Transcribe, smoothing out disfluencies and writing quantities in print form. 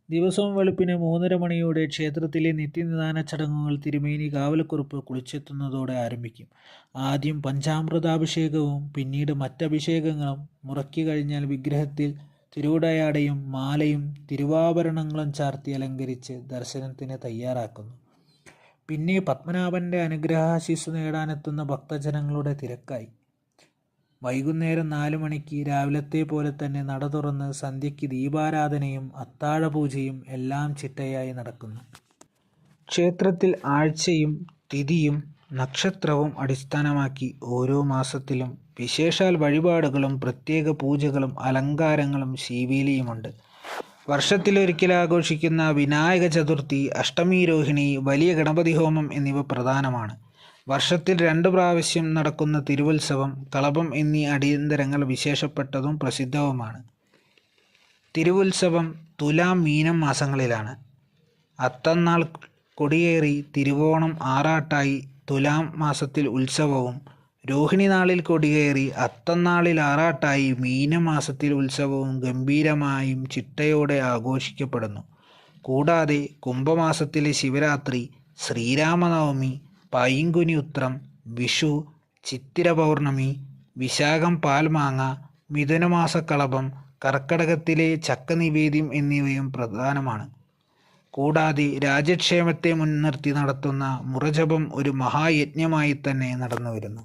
ദിവസവും വെളുപ്പിന് 3:30 മണിയോടെ ക്ഷേത്രത്തിലെ നിത്യനിദാന ചടങ്ങുകൾ തിരുമേനി കാവലക്കുറുപ്പ് കുളിച്ചെത്തുന്നതോടെ ആരംഭിക്കും. ആദ്യം പഞ്ചാമൃതാഭിഷേകവും പിന്നീട് മറ്റഭിഷേകങ്ങളും മുറയ്ക്ക് കഴിഞ്ഞാൽ വിഗ്രഹത്തിൽ തിരുവുടയാടയും മാലയും തിരുവാഭരണങ്ങളും ചാർത്തി അലങ്കരിച്ച് ദർശനത്തിന് തയ്യാറാക്കുന്നു. പിന്നെ പത്മനാഭന്റെ അനുഗ്രഹാശിസ്സു നേടാനെത്തുന്ന ഭക്തജനങ്ങളുടെ തിരക്കായി. വൈകുന്നേരം 4 മണിക്ക് രാവിലത്തെ പോലെ തന്നെ നട തുറന്ന് സന്ധ്യയ്ക്ക് ദീപാരാധനയും അത്താഴപൂജയും എല്ലാം ചിട്ടയായി നടക്കുന്നു. ക്ഷേത്രത്തിൽ ആഴ്ചയും തിഥിയും നക്ഷത്രവും അടിസ്ഥാനമാക്കി ഓരോ മാസത്തിലും വിശേഷാൽ വഴിപാടുകളും പ്രത്യേക പൂജകളും അലങ്കാരങ്ങളും ശീവേലിയുമുണ്ട്. വർഷത്തിലൊരിക്കൽ ആഘോഷിക്കുന്ന വിനായക ചതുർത്ഥി, അഷ്ടമി രോഹിണി, വലിയ ഗണപതി ഹോമം എന്നിവ പ്രധാനമാണ്. വർഷത്തിൽ 2 പ്രാവശ്യം നടക്കുന്ന തിരുവുത്സവം, കളഭം എന്നീ അടിയന്തരങ്ങൾ വിശേഷപ്പെട്ടതും പ്രസിദ്ധവുമാണ്. തിരുവുത്സവം തുലാം മീനം മാസങ്ങളിലാണ്. അത്തന്നാൾ കൊടിയേറി തിരുവോണം ആറാട്ടായി തുലാം മാസത്തിൽ ഉത്സവവും, രോഹിണി നാളിൽ കൊടിയേറി അത്തന്നാളിൽ ആറാട്ടായി മീനമാസത്തിൽ ഉത്സവവും ഗംഭീരമായും ചിട്ടയോടെ ആഘോഷിക്കപ്പെടുന്നു. കൂടാതെ കുംഭമാസത്തിലെ ശിവരാത്രി, ശ്രീരാമനവമി, പൈങ്കുനി ഉത്രം, വിഷു, ചിത്തിര പൗർണമി, വിശാഖം പാൽമാങ്ങ, മിഥുനമാസ കളഭം, കർക്കടകത്തിലെ ചക്കനിവേദ്യം എന്നിവയും പ്രധാനമാണ്. കൂടാതെ രാജ്യക്ഷേമത്തെ മുൻനിർത്തി നടത്തുന്ന മുറജപം ഒരു മഹായജ്ഞമായി തന്നെ നടന്നുവരുന്നു.